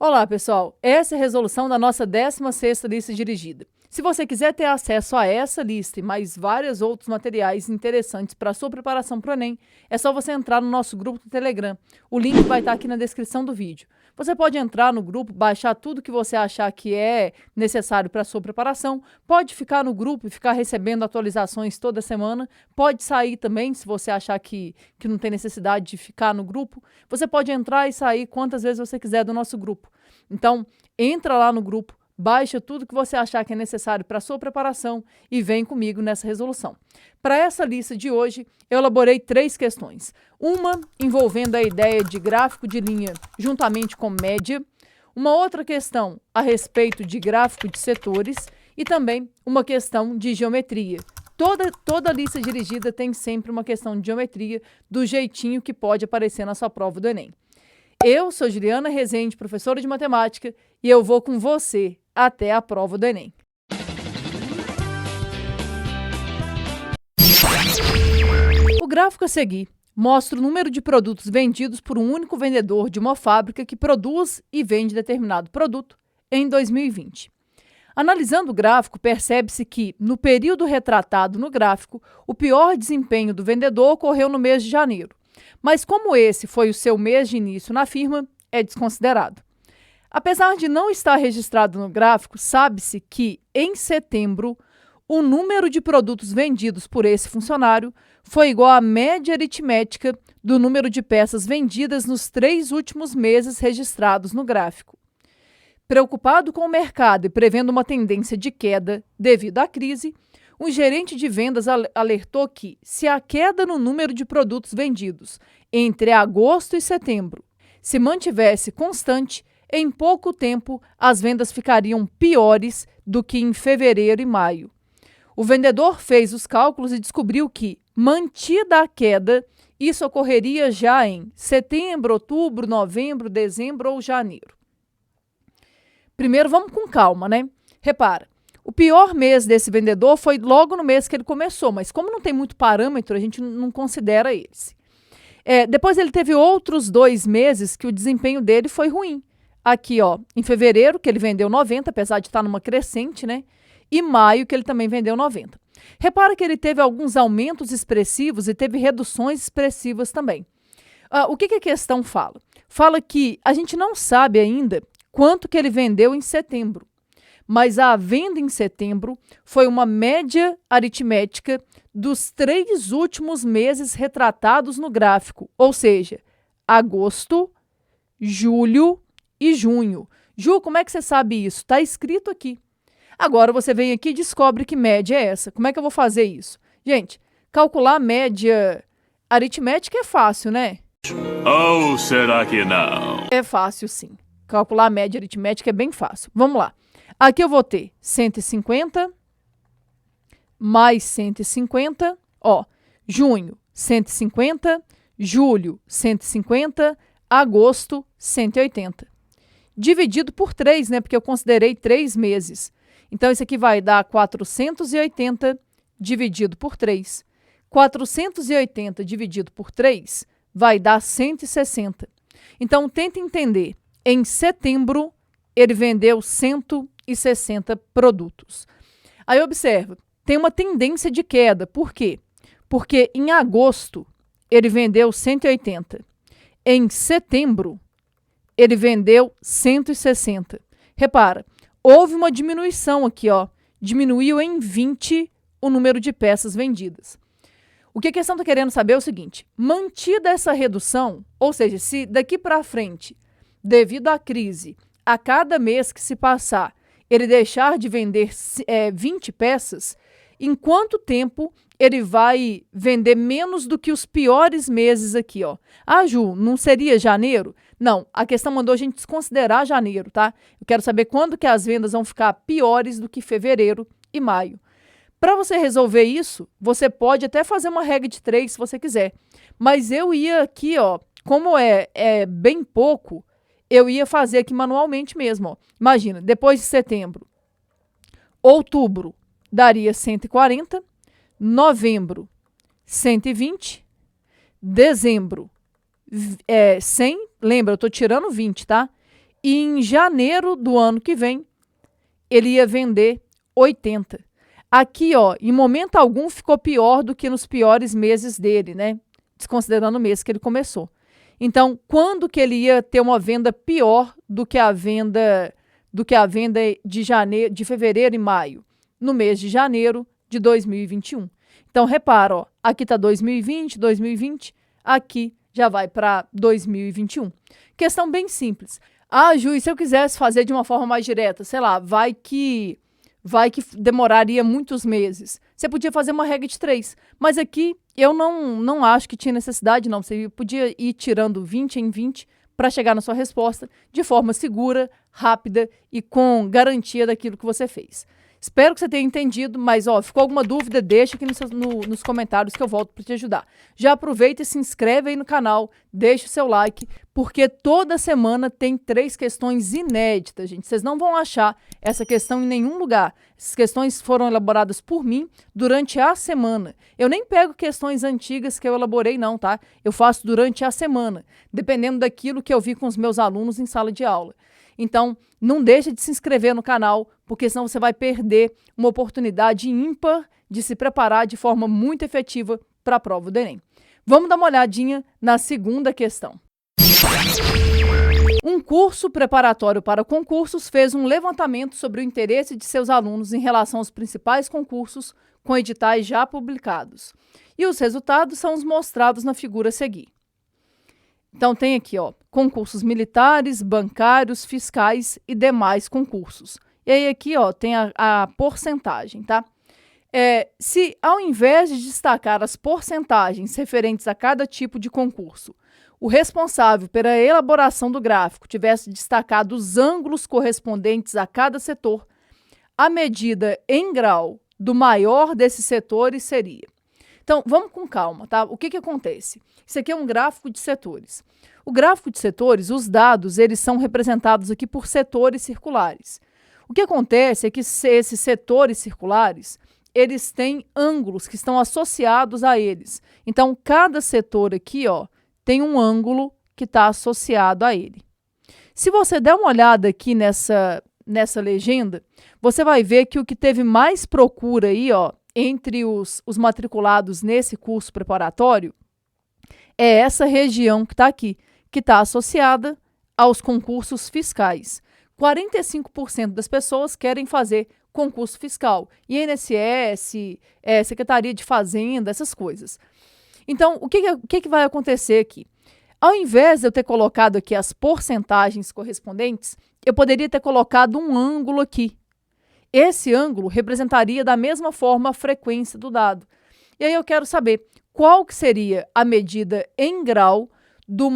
Olá, pessoal! Essa é a resolução da nossa 16ª lista dirigida. Se você quiser ter acesso a essa lista e mais vários outros materiais interessantes para a sua preparação para o Enem, é só você entrar no nosso grupo do Telegram. O link vai estar aqui na descrição do vídeo. Você pode entrar no grupo, baixar tudo que você achar que é necessário para a sua preparação, pode ficar no grupo e ficar recebendo atualizações toda semana, pode sair também, se você achar que não tem necessidade de ficar no grupo, você pode entrar e sair quantas vezes você quiser do nosso grupo. Então, entra lá no grupo, baixa tudo que você achar que é necessário para a sua preparação e vem comigo nessa resolução. Para essa lista de hoje, eu elaborei 3 questões. Uma envolvendo a ideia de gráfico de linha juntamente com média, uma outra questão a respeito de gráfico de setores e também uma questão de geometria. Toda lista dirigida tem sempre uma questão de geometria do jeitinho que pode aparecer na sua prova do Enem. Eu sou Juliana Rezende, professora de matemática, e eu vou com você até a prova do Enem. O gráfico a seguir mostra o número de produtos vendidos por um único vendedor de uma fábrica que produz e vende determinado produto em 2020. Analisando o gráfico, percebe-se que, no período retratado no gráfico, o pior desempenho do vendedor ocorreu no mês de janeiro. Mas como esse foi o seu mês de início na firma, é desconsiderado. Apesar de não estar registrado no gráfico, sabe-se que, em setembro, o número de produtos vendidos por esse funcionário foi igual à média aritmética do número de peças vendidas nos 3 últimos meses registrados no gráfico. Preocupado com o mercado e prevendo uma tendência de queda devido à crise, o gerente de vendas alertou que, se a queda no número de produtos vendidos entre agosto e setembro se mantivesse constante, em pouco tempo as vendas ficariam piores do que em fevereiro e maio. O vendedor fez os cálculos e descobriu que, mantida a queda, isso ocorreria já em setembro, outubro, novembro, dezembro ou janeiro. Primeiro, vamos com calma, né? Repara. O pior mês desse vendedor foi logo no mês que ele começou, mas como não tem muito parâmetro, a gente não considera esse. Depois ele teve outros 2 meses que o desempenho dele foi ruim. Aqui, ó, em fevereiro, que ele vendeu 90, apesar de estar numa crescente, né? E maio, que ele também vendeu 90. Repara que ele teve alguns aumentos expressivos e teve reduções expressivas também. O que a questão fala? Fala que a gente não sabe ainda quanto que ele vendeu em setembro. Mas a venda em setembro foi uma média aritmética dos 3 últimos meses retratados no gráfico, ou seja, agosto, julho e junho. Ju, como é que você sabe isso? Está escrito aqui. Agora você vem aqui e descobre que média é essa. Como é que eu vou fazer isso? Gente, calcular a média aritmética é fácil, né? Ou será que não? É fácil, sim. Calcular a média aritmética é bem fácil. Vamos lá. Aqui eu vou ter 150 mais 150, ó, junho 150, julho 150, agosto 180. Dividido por 3, né, porque eu considerei 3 meses. Então, isso aqui vai dar 480 dividido por 3. 480 dividido por 3 vai dar 160. Então, tenta entender. Em setembro, ele vendeu 160 produtos. Aí observa, tem uma tendência de queda. Por quê? Porque em agosto ele vendeu 180. Em setembro ele vendeu 160. Repara, houve uma diminuição aqui, ó. Diminuiu em 20 o número de peças vendidas. O que a questão está querendo saber é o seguinte: mantida essa redução, ou seja, se daqui para frente, devido à crise, a cada mês que se passar, ele deixar de vender 20 peças, em quanto tempo ele vai vender menos do que os piores meses aqui, ó? Ah, Ju, não seria janeiro? Não, a questão mandou a gente desconsiderar janeiro, tá? Eu quero saber quando que as vendas vão ficar piores do que fevereiro e maio. Para você resolver isso, você pode até fazer uma regra de 3 se você quiser. Mas eu ia aqui, ó, como é bem pouco, eu ia fazer aqui manualmente mesmo, ó. Imagina, depois de setembro, outubro daria 140, novembro 120, dezembro 100, lembra, eu estou tirando 20, tá? e em janeiro do ano que vem, ele ia vender 80. Aqui, ó, em momento algum ficou pior do que nos piores meses dele, né? Desconsiderando o mês que ele começou. Então, quando que ele ia ter uma venda pior do que a venda de fevereiro e maio? No mês de janeiro de 2021. Então, repara, ó, aqui está 2020, aqui já vai para 2021. Questão bem simples. Ah, Ju, e se eu quisesse fazer de uma forma mais direta, sei lá, vai que demoraria muitos meses. Você podia fazer uma regra de 3, mas aqui eu não acho que tinha necessidade, não. Você podia ir tirando 20 em 20 para chegar na sua resposta de forma segura, rápida e com garantia daquilo que você fez. Espero que você tenha entendido, mas ó, ficou alguma dúvida, deixa aqui nos comentários que eu volto para te ajudar. Já aproveita e se inscreve aí no canal, deixa o seu like, porque toda semana tem 3 questões inéditas, gente. Vocês não vão achar essa questão em nenhum lugar. Essas questões foram elaboradas por mim durante a semana. Eu nem pego questões antigas que eu elaborei não, tá? Eu faço durante a semana, dependendo daquilo que eu vi com os meus alunos em sala de aula. Então, não deixe de se inscrever no canal, porque senão você vai perder uma oportunidade ímpar de se preparar de forma muito efetiva para a prova do Enem. Vamos dar uma olhadinha na segunda questão. Um curso preparatório para concursos fez um levantamento sobre o interesse de seus alunos em relação aos principais concursos com editais já publicados. E os resultados são os mostrados na figura a seguir. Então, tem aqui, ó, concursos militares, bancários, fiscais e demais concursos. E aí aqui, ó, tem a porcentagem, tá? Se ao invés de destacar as porcentagens referentes a cada tipo de concurso, o responsável pela elaboração do gráfico tivesse destacado os ângulos correspondentes a cada setor, a medida em grau do maior desses setores seria. Então, vamos com calma, tá? O que acontece? Isso aqui é um gráfico de setores. O gráfico de setores, os dados, eles são representados aqui por setores circulares. O que acontece é que esses setores circulares, eles têm ângulos que estão associados a eles. Então, cada setor aqui, ó, tem um ângulo que está associado a ele. Se você der uma olhada aqui nessa legenda, você vai ver que o que teve mais procura aí, ó, entre os matriculados nesse curso preparatório, é essa região que está aqui, que está associada aos concursos fiscais. 45% das pessoas querem fazer concurso fiscal, INSS, Secretaria de Fazenda, essas coisas. Então, o que vai acontecer aqui? Ao invés de eu ter colocado aqui as porcentagens correspondentes, eu poderia ter colocado um ângulo aqui. Esse ângulo representaria da mesma forma a frequência do dado. E aí eu quero saber qual que seria a medida em grau do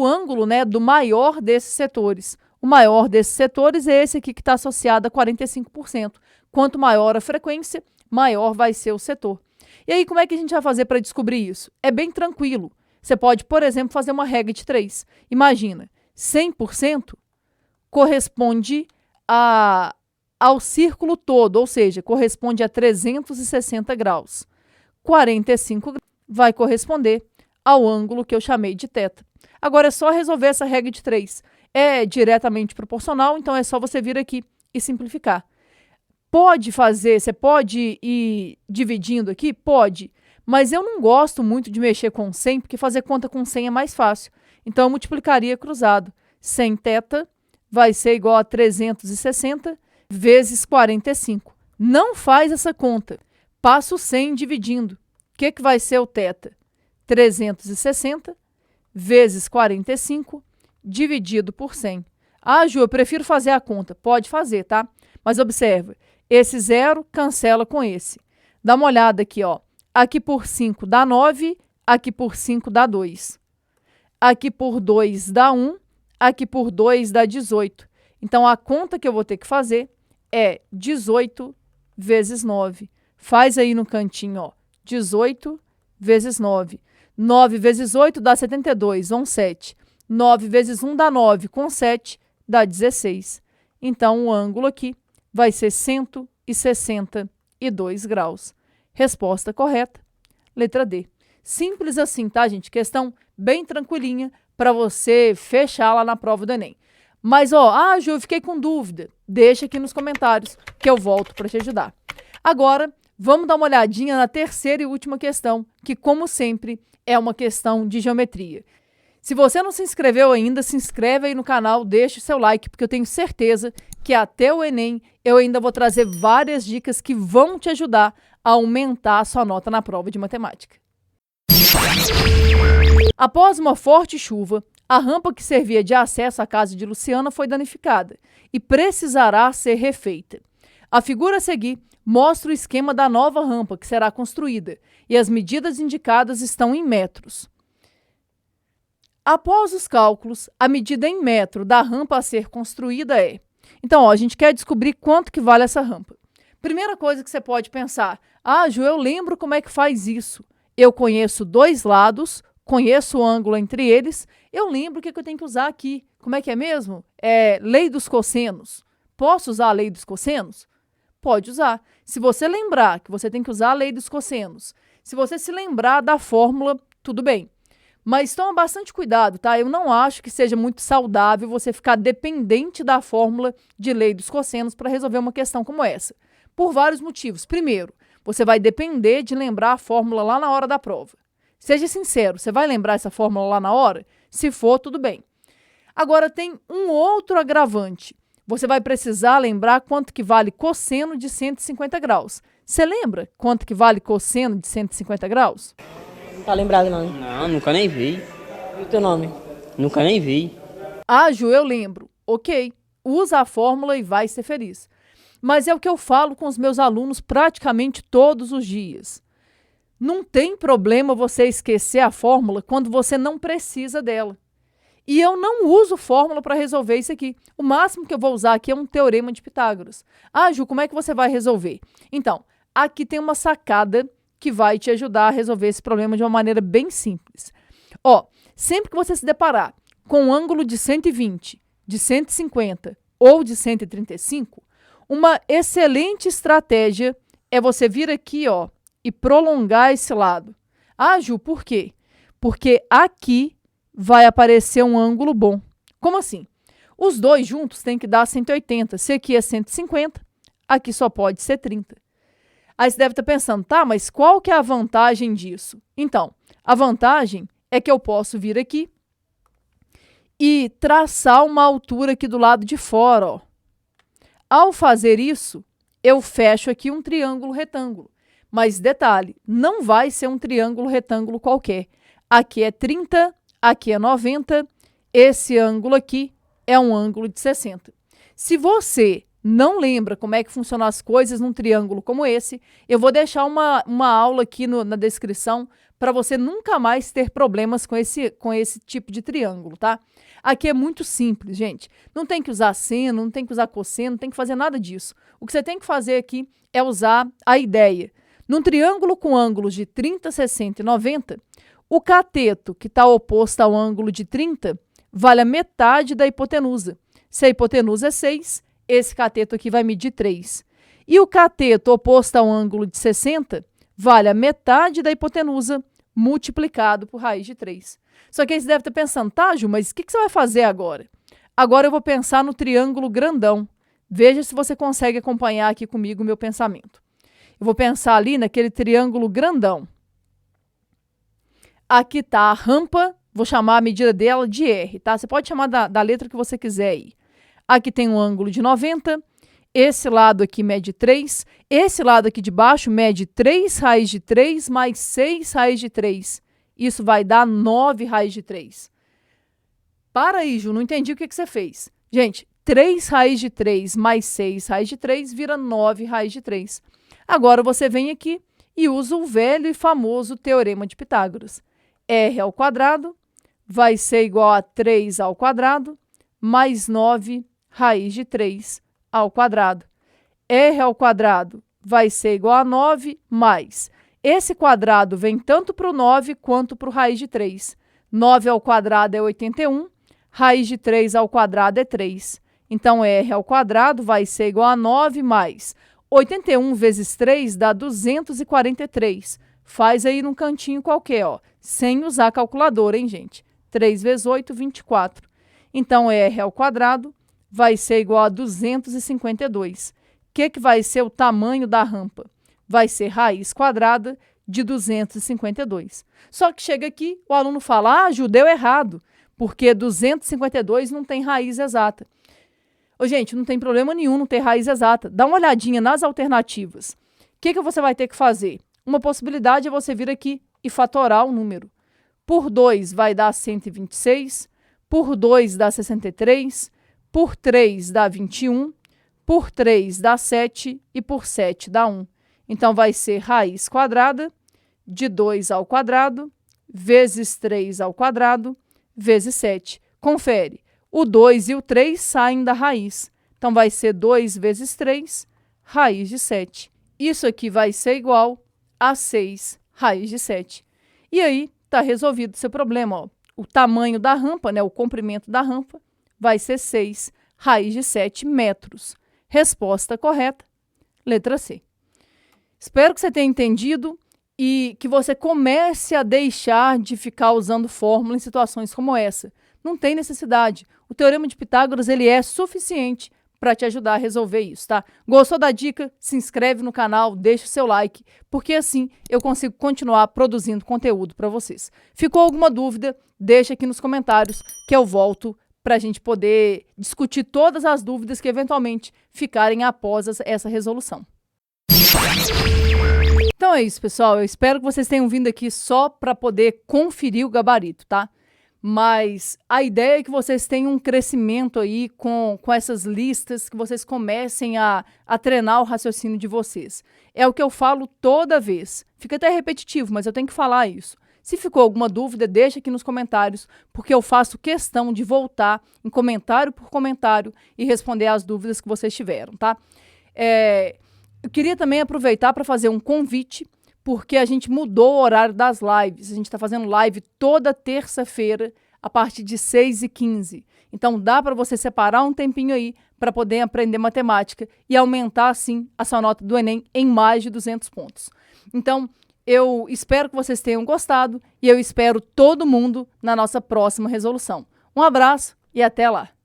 ângulo, né, do maior desses setores. O maior desses setores é esse aqui que está associado a 45%. Quanto maior a frequência, maior vai ser o setor. E aí, como é que a gente vai fazer para descobrir isso? É bem tranquilo. Você pode, por exemplo, fazer uma regra de 3. Imagina, 100% corresponde ao círculo todo, ou seja, corresponde a 360 graus. 45 graus vai corresponder ao ângulo que eu chamei de θ. Agora é só resolver essa regra de 3. É diretamente proporcional, então é só você vir aqui e simplificar. Pode fazer, você pode ir dividindo aqui? Pode, mas eu não gosto muito de mexer com 100, porque fazer conta com 100 é mais fácil. Então eu multiplicaria cruzado. 100 θ vai ser igual a 360 vezes 45. Não faz essa conta. Passa o 100 dividindo. O que vai ser o θ? 360 vezes 45 dividido por 100. Ah, Ju, eu prefiro fazer a conta. Pode fazer, tá? Mas observa, esse 0 cancela com esse. Dá uma olhada aqui, ó. Aqui por 5 dá 9, aqui por 5 dá 2. Aqui por 2 dá 1, aqui por 2 dá 18. Então, a conta que eu vou ter que fazer é 18 vezes 9. Faz aí no cantinho, ó, 18 vezes 9. 9 vezes 8 dá 72, vão 7. 9 vezes 1 dá 9, com 7 dá 16. Então, o ângulo aqui vai ser 162 graus. Resposta correta, letra D. Simples assim, tá, gente? Questão bem tranquilinha para você fechar lá na prova do Enem. Mas, Ju, eu fiquei com dúvida. Deixa aqui nos comentários que eu volto para te ajudar. Agora, vamos dar uma olhadinha na terceira e última questão, que, como sempre, é uma questão de geometria. Se você não se inscreveu ainda, se inscreve aí no canal, deixa o seu like, porque eu tenho certeza que até o Enem eu ainda vou trazer várias dicas que vão te ajudar a aumentar a sua nota na prova de matemática. Após uma forte chuva, a rampa que servia de acesso à casa de Luciana foi danificada e precisará ser refeita. A figura a seguir mostra o esquema da nova rampa que será construída e as medidas indicadas estão em metros. Após os cálculos, a medida em metro da rampa a ser construída é... Então, a gente quer descobrir quanto que vale essa rampa. Primeira coisa que você pode pensar, Ju, eu lembro como é que faz isso. Eu conheço dois lados, conheço o ângulo entre eles, eu lembro o que eu tenho que usar aqui. Como é que é mesmo? Lei dos cossenos. Posso usar a lei dos cossenos? Pode usar. Se você lembrar que você tem que usar a lei dos cossenos, se você se lembrar da fórmula, tudo bem. Mas toma bastante cuidado, tá? Eu não acho que seja muito saudável você ficar dependente da fórmula de lei dos cossenos para resolver uma questão como essa. Por vários motivos. Primeiro, você vai depender de lembrar a fórmula lá na hora da prova. Seja sincero, você vai lembrar essa fórmula lá na hora? Se for, tudo bem. Agora, tem um outro agravante. Você vai precisar lembrar quanto que vale cosseno de 150 graus. Você lembra quanto que vale cosseno de 150 graus? Não tá lembrado, não. Não, nunca nem vi. E o teu nome? Nunca nem vi. Ju, eu lembro. Ok, usa a fórmula e vai ser feliz. Mas é o que eu falo com os meus alunos praticamente todos os dias. Não tem problema você esquecer a fórmula quando você não precisa dela. E eu não uso fórmula para resolver isso aqui. O máximo que eu vou usar aqui é um teorema de Pitágoras. Ju, como é que você vai resolver? Então, aqui tem uma sacada que vai te ajudar a resolver esse problema de uma maneira bem simples. Sempre que você se deparar com um ângulo de 120, de 150 ou de 135, uma excelente estratégia é você vir aqui, e prolongar esse lado. Ju, por quê? Porque aqui vai aparecer um ângulo bom. Como assim? Os dois juntos têm que dar 180. Se aqui é 150, aqui só pode ser 30. Aí você deve estar pensando, mas qual que é a vantagem disso? Então, a vantagem é que eu posso vir aqui e traçar uma altura aqui do lado de fora. Ao fazer isso, eu fecho aqui um triângulo retângulo. Mas detalhe, não vai ser um triângulo retângulo qualquer. Aqui é 30, aqui é 90, esse ângulo aqui é um ângulo de 60. Se você não lembra como é que funcionam as coisas num triângulo como esse, eu vou deixar uma aula aqui na descrição para você nunca mais ter problemas com esse tipo de triângulo, tá? Aqui é muito simples, gente. Não tem que usar seno, não tem que usar cosseno, não tem que fazer nada disso. O que você tem que fazer aqui é usar a ideia. Num triângulo com ângulos de 30, 60 e 90, o cateto, que está oposto ao ângulo de 30, vale a metade da hipotenusa. Se a hipotenusa é 6, esse cateto aqui vai medir 3. E o cateto oposto ao ângulo de 60 vale a metade da hipotenusa multiplicado por raiz de 3. Só que aí você deve estar pensando, Ju, mas o que você vai fazer agora? Agora eu vou pensar no triângulo grandão. Veja se você consegue acompanhar aqui comigo o meu pensamento. Eu vou pensar ali naquele triângulo grandão. Aqui está a rampa, vou chamar a medida dela de R, tá? Você pode chamar da letra que você quiser aí. Aqui tem um ângulo de 90, esse lado aqui mede 3, esse lado aqui de baixo mede 3 raiz de 3 mais 6 raiz de 3. Isso vai dar 9 raiz de 3. Para aí, Ju, não entendi o que você fez. Gente, 3 raiz de 3 mais 6 raiz de 3 vira 9 raiz de 3. Agora você vem aqui e usa o velho e famoso teorema de Pitágoras. R ao quadrado vai ser igual a 3 ao quadrado mais 9 raiz de 3 ao quadrado. R ao quadrado vai ser igual a 9 mais... Esse quadrado vem tanto para o 9 quanto para o raiz de 3. 9 ao quadrado é 81, raiz de 3 ao quadrado é 3. Então, R ao quadrado vai ser igual a 9 mais 81 vezes 3 dá 243. Faz aí num cantinho qualquer, sem usar calculadora, hein, gente? 3 vezes 8, 24. Então, R ao quadrado vai ser igual a 252. O que vai ser o tamanho da rampa? Vai ser raiz quadrada de 252. Só que chega aqui, o aluno fala, Ju, deu errado, porque 252 não tem raiz exata. Ô, gente, não tem problema nenhum não ter raiz exata. Dá uma olhadinha nas alternativas. O que você vai ter que fazer? Uma possibilidade é você vir aqui e fatorar o número. Por 2 vai dar 126, por 2 dá 63, por 3 dá 21, por 3 dá 7 e por 7 dá 1. Então, vai ser raiz quadrada de 2 ao quadrado, vezes 3 ao quadrado, vezes 7. Confere, o 2 e o 3 saem da raiz. Então, vai ser 2 vezes 3, raiz de 7. Isso aqui vai ser igual a 6 raiz de 7. E aí, está resolvido o seu problema. Ó. O tamanho da rampa, né, o comprimento da rampa, vai ser 6 raiz de 7 metros. Resposta correta, letra C. Espero que você tenha entendido e que você comece a deixar de ficar usando fórmula em situações como essa. Não tem necessidade. O Teorema de Pitágoras ele é suficiente para te ajudar a resolver isso, tá? Gostou da dica? Se inscreve no canal, deixa o seu like, porque assim eu consigo continuar produzindo conteúdo para vocês. Ficou alguma dúvida? Deixa aqui nos comentários que eu volto para a gente poder discutir todas as dúvidas que eventualmente ficarem após essa resolução. Então é isso, pessoal. Eu espero que vocês tenham vindo aqui só para poder conferir o gabarito, tá? Mas a ideia é que vocês tenham um crescimento aí com essas listas, que vocês comecem a treinar o raciocínio de vocês. É o que eu falo toda vez. Fica até repetitivo, mas eu tenho que falar isso. Se ficou alguma dúvida, deixa aqui nos comentários, porque eu faço questão de voltar em comentário por comentário e responder as dúvidas que vocês tiveram, tá? Eu queria também aproveitar para fazer um convite, porque a gente mudou o horário das lives. A gente está fazendo live toda terça-feira, a partir de 6h15. Então, dá para você separar um tempinho aí para poder aprender matemática e aumentar, assim, a sua nota do Enem em mais de 200 pontos. Então, eu espero que vocês tenham gostado e eu espero todo mundo na nossa próxima resolução. Um abraço e até lá!